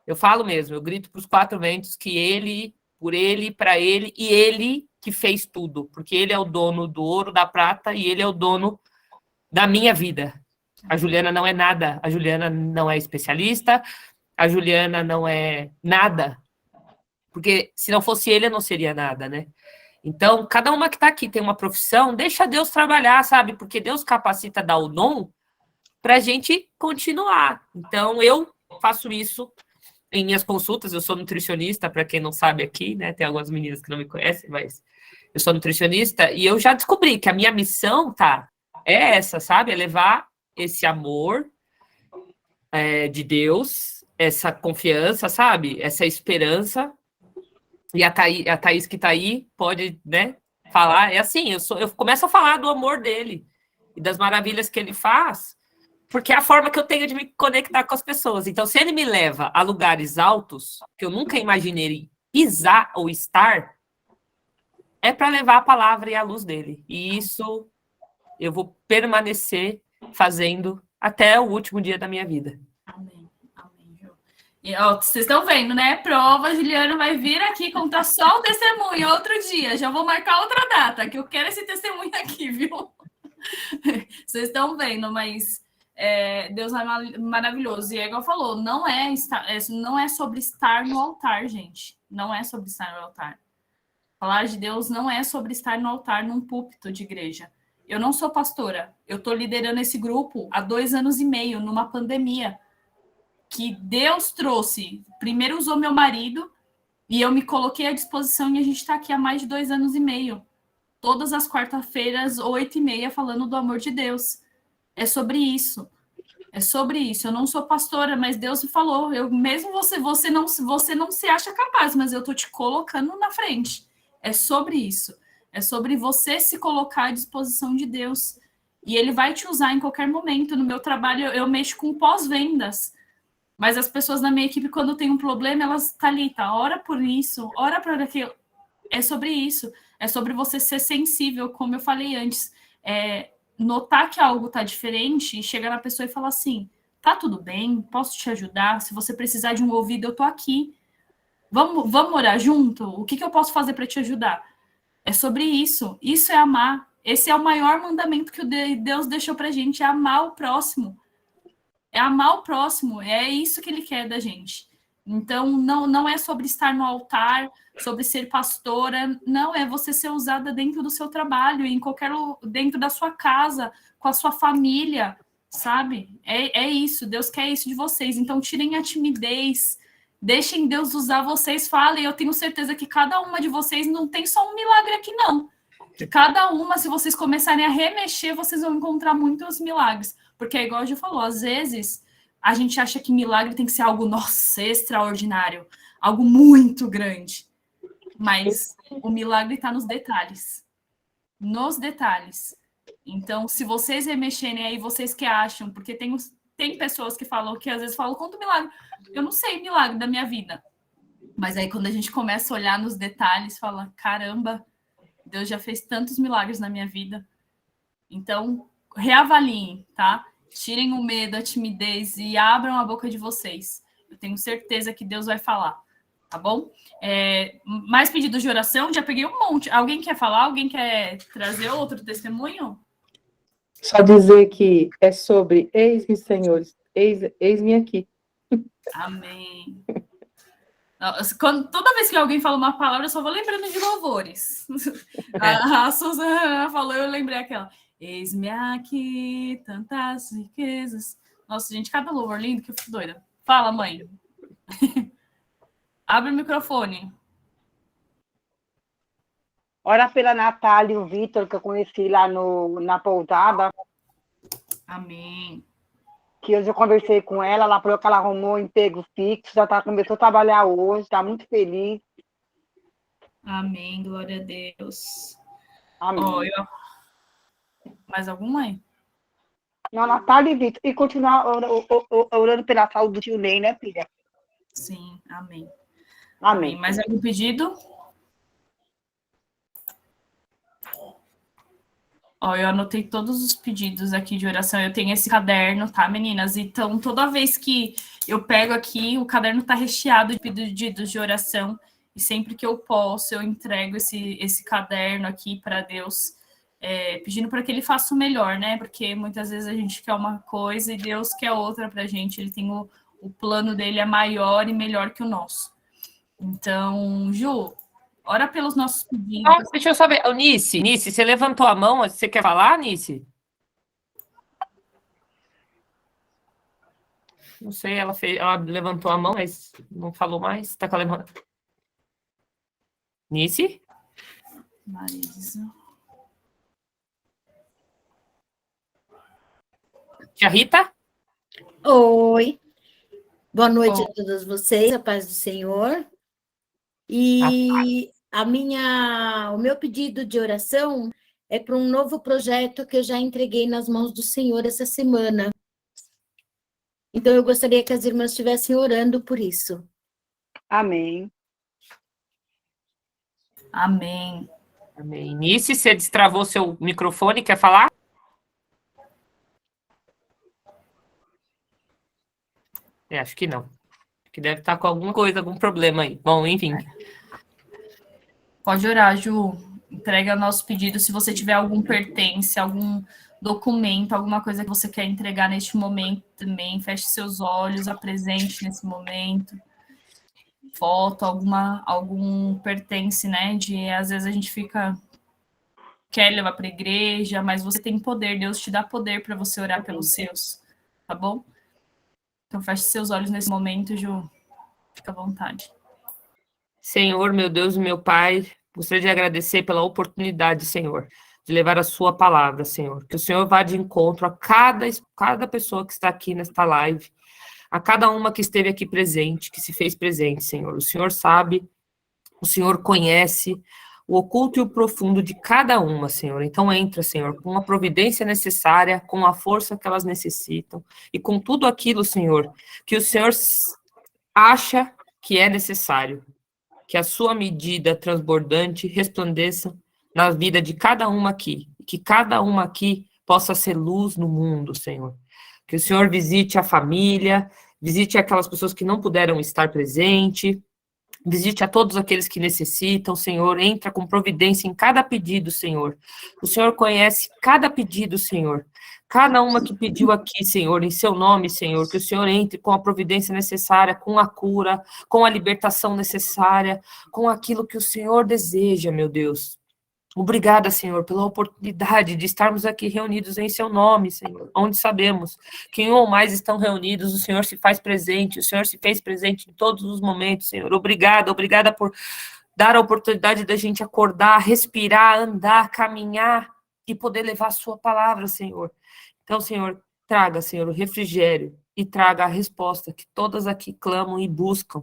Eu falo mesmo, eu grito para os quatro ventos que ele, por ele, para ele, e ele que fez tudo. Porque ele é o dono do ouro, da prata, e ele é o dono da minha vida. A Juliana não é nada, a Juliana não é especialista, a Juliana não é nada, porque se não fosse ele, eu não seria nada, né? Então, cada uma que está aqui tem uma profissão, deixa Deus trabalhar, sabe? Porque Deus capacita, dá o dom para a gente continuar. Então, eu faço isso em minhas consultas, eu sou nutricionista, para quem não sabe aqui, né? Tem algumas meninas que não me conhecem, mas eu sou nutricionista, e eu já descobri que a minha missão, tá? É essa, sabe? É levar esse amor de Deus, essa confiança, sabe? Essa esperança. E a Thaís que tá aí pode, né, falar. É assim, eu começo a falar do amor dele e das maravilhas que ele faz, porque é a forma que eu tenho de me conectar com as pessoas. Então, se ele me leva a lugares altos, que eu nunca imaginei pisar ou estar, é para levar a palavra e a luz dele. E isso eu vou permanecer fazendo até o último dia da minha vida. Amém, amém, Ju. E, ó, vocês estão vendo, né? Prova, a Juliana vai vir aqui contar só o testemunho outro dia. Já vou marcar outra data, que eu quero esse testemunho aqui, viu? Vocês estão vendo, mas Deus é maravilhoso. E é igual falou, não é sobre estar no altar, gente. Não é sobre estar no altar. Falar de Deus não é sobre estar no altar num púlpito de igreja. Eu não sou pastora. Eu estou liderando esse grupo há 2 anos e meio, numa pandemia. Que Deus trouxe. Primeiro usou meu marido e eu me coloquei à disposição e a gente está aqui há mais de 2 anos e meio. Todas as quarta-feiras, 8h30, falando do amor de Deus. É sobre isso. É sobre isso. Eu não sou pastora, mas Deus me falou. Mesmo você não se acha capaz, mas eu estou te colocando na frente. É sobre isso. É sobre você se colocar à disposição de Deus. E Ele vai te usar em qualquer momento. No meu trabalho, eu mexo com pós-vendas. Mas as pessoas da minha equipe, quando tem um problema, elas, Thalita, ora por isso, ora por aquilo. É sobre isso. É sobre você ser sensível, como eu falei antes. Notar que algo está diferente e chegar na pessoa e falar assim, tá tudo bem? Posso te ajudar? Se você precisar de um ouvido, eu tô aqui. Vamos orar junto? O que eu posso fazer para te ajudar? É sobre isso. Isso é amar. Esse é o maior mandamento que Deus deixou pra gente, é amar o próximo. É amar o próximo. É isso que Ele quer da gente. Então, não é sobre estar no altar, sobre ser pastora, não, é você ser usada dentro do seu trabalho, em dentro da sua casa, com a sua família, sabe? É isso, Deus quer isso de vocês. Então, tirem a timidez, deixem Deus usar vocês, falem. Eu tenho certeza que cada uma de vocês não tem só um milagre aqui, não. Que cada uma, se vocês começarem a remexer, vocês vão encontrar muitos milagres. Porque, igual a Ju falou, às vezes a gente acha que milagre tem que ser algo, nossa, extraordinário, algo muito grande. Mas o milagre está nos detalhes. Nos detalhes. Então, se vocês remexerem aí, vocês que acham, porque tem pessoas que falam, que às vezes falam, conta o milagre. Eu não sei o milagre da minha vida. Mas aí, quando a gente começa a olhar nos detalhes, fala, caramba, Deus já fez tantos milagres na minha vida. Então, reavaliem, tá? Tirem o medo, a timidez e abram a boca de vocês. Eu tenho certeza que Deus vai falar, tá bom? Mais pedidos de oração? Já peguei um monte. Alguém quer falar? Alguém quer trazer outro testemunho? Só dizer que é sobre eis-me, senhores, eis-me aqui. Amém. Toda vez que alguém fala uma palavra, eu só vou lembrando de louvores. A Suzana falou, eu lembrei aquela. Eis-me aqui, tantas riquezas. Nossa, gente, cada louvor lindo que eu fico doida. Fala, mãe. Abre o microfone. Ora pela Natália e o Vitor, que eu conheci lá na pousada. Amém. Que hoje eu conversei com ela, ela falou que ela arrumou um emprego fixo, já começou a trabalhar hoje, está muito feliz. Amém, glória a Deus. Amém. Mais alguma aí? Não, Natália e Vitor. E continuar orando pela saúde do tio Ney, né, filha? Sim, amém. Amém. Mais algum pedido? Eu anotei todos os pedidos aqui de oração. Eu tenho esse caderno, tá, meninas? Então, toda vez que eu pego aqui, o caderno tá recheado de pedidos de oração. E sempre que eu posso, eu entrego esse caderno aqui para Deus, pedindo para que Ele faça o melhor, né? Porque muitas vezes a gente quer uma coisa e Deus quer outra para a gente. Ele tem o plano dele é maior e melhor que o nosso. Então, Ju, ora pelos nossos pedidos. Deixa eu saber. Nice, você levantou a mão? Você quer falar, Nice? Não sei, ela levantou a mão, mas não falou mais. Tá com a levanta. Nice? Marisa. Tia Rita? Oi. Boa noite a todas vocês, a paz do Senhor. E o meu pedido de oração é para um novo projeto que eu já entreguei nas mãos do Senhor essa semana. Então, eu gostaria que as irmãs estivessem orando por isso. Amém. Amém. Amém. Nice, você destravou seu microfone, quer falar? Acho que não. Acho que deve estar com alguma coisa, algum problema aí. Bom, enfim. Pode orar, Ju. Entrega nosso pedido. Se você tiver algum pertence, algum documento, alguma coisa que você quer entregar neste momento também, feche seus olhos, apresente nesse momento. Foto, algum pertence, né? Às vezes a gente quer levar para a igreja, mas você tem poder, Deus te dá poder para você orar pelos seus, tá bom? Então feche seus olhos nesse momento, Ju. Fica à vontade. Senhor, meu Deus e meu Pai, gostaria de agradecer pela oportunidade, Senhor, de levar a sua palavra, Senhor. Que o Senhor vá de encontro a cada pessoa que está aqui nesta live, a cada uma que esteve aqui presente, que se fez presente, Senhor. O Senhor sabe, o Senhor conhece o oculto e o profundo de cada uma, Senhor. Então entra, Senhor, com a providência necessária, com a força que elas necessitam e com tudo aquilo, Senhor, que o Senhor acha que é necessário. Que a sua medida transbordante resplandeça na vida de cada uma aqui. Que cada uma aqui possa ser luz no mundo, Senhor. Que o Senhor visite a família, visite aquelas pessoas que não puderam estar presente, Visite a todos aqueles que necessitam, Senhor. Entra com providência em cada pedido, Senhor. O Senhor conhece cada pedido, Senhor. Cada uma que pediu aqui, Senhor, em seu nome, Senhor, que o Senhor entre com a providência necessária, com a cura, com a libertação necessária, com aquilo que o Senhor deseja, meu Deus. Obrigada, Senhor, pela oportunidade de estarmos aqui reunidos em seu nome, Senhor, onde sabemos que um ou mais estão reunidos, o Senhor se faz presente, o Senhor se fez presente em todos os momentos, Senhor. Obrigada por dar a oportunidade da gente acordar, respirar, andar, caminhar e poder levar a sua palavra, Senhor. Então, Senhor, traga, Senhor, o refrigério e traga a resposta que todas aqui clamam e buscam.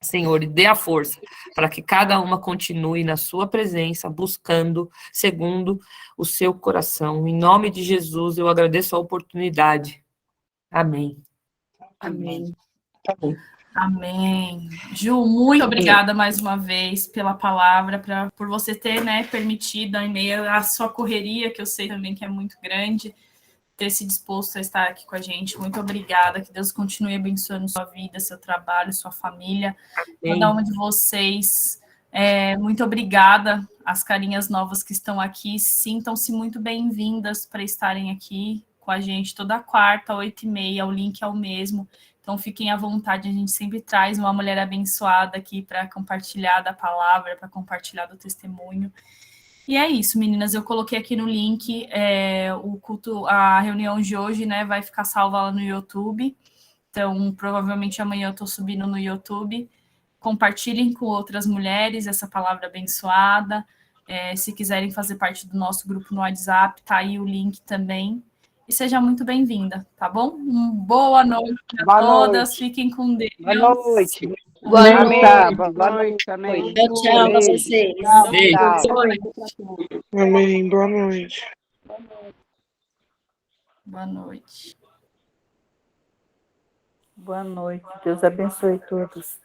Senhor, e dê a força para que cada uma continue na sua presença, buscando segundo o seu coração. Em nome de Jesus, eu agradeço a oportunidade. Amém. Amém. Amém. Ju, muito obrigada mais uma vez pela palavra, por você ter, né, permitido, em meio à sua correria, que eu sei também que é muito grande, ter se disposto a estar aqui com a gente. Muito obrigada. Que Deus continue abençoando sua vida, seu trabalho, sua família. Cada uma de vocês. Muito obrigada. As carinhas novas que estão aqui, sintam-se muito bem-vindas para estarem aqui com a gente toda quarta, 8h30. O link é o mesmo. Então, fiquem à vontade. A gente sempre traz uma mulher abençoada aqui para compartilhar da palavra, para compartilhar do testemunho. E é isso, meninas. Eu coloquei aqui no link o culto, a reunião de hoje, né? Vai ficar salva lá no YouTube. Então, provavelmente amanhã eu estou subindo no YouTube. Compartilhem com outras mulheres essa palavra abençoada. Se quiserem fazer parte do nosso grupo no WhatsApp, tá aí o link também. E seja muito bem-vinda, tá bom? Boa noite a todas. Fiquem com Deus. Boa noite. Boa Amém. noite. Boa noite. Amém. Tchau, tchau para Beijo. vocês. Tchau. Amém. Boa noite. Boa noite. Boa noite. Deus abençoe todos.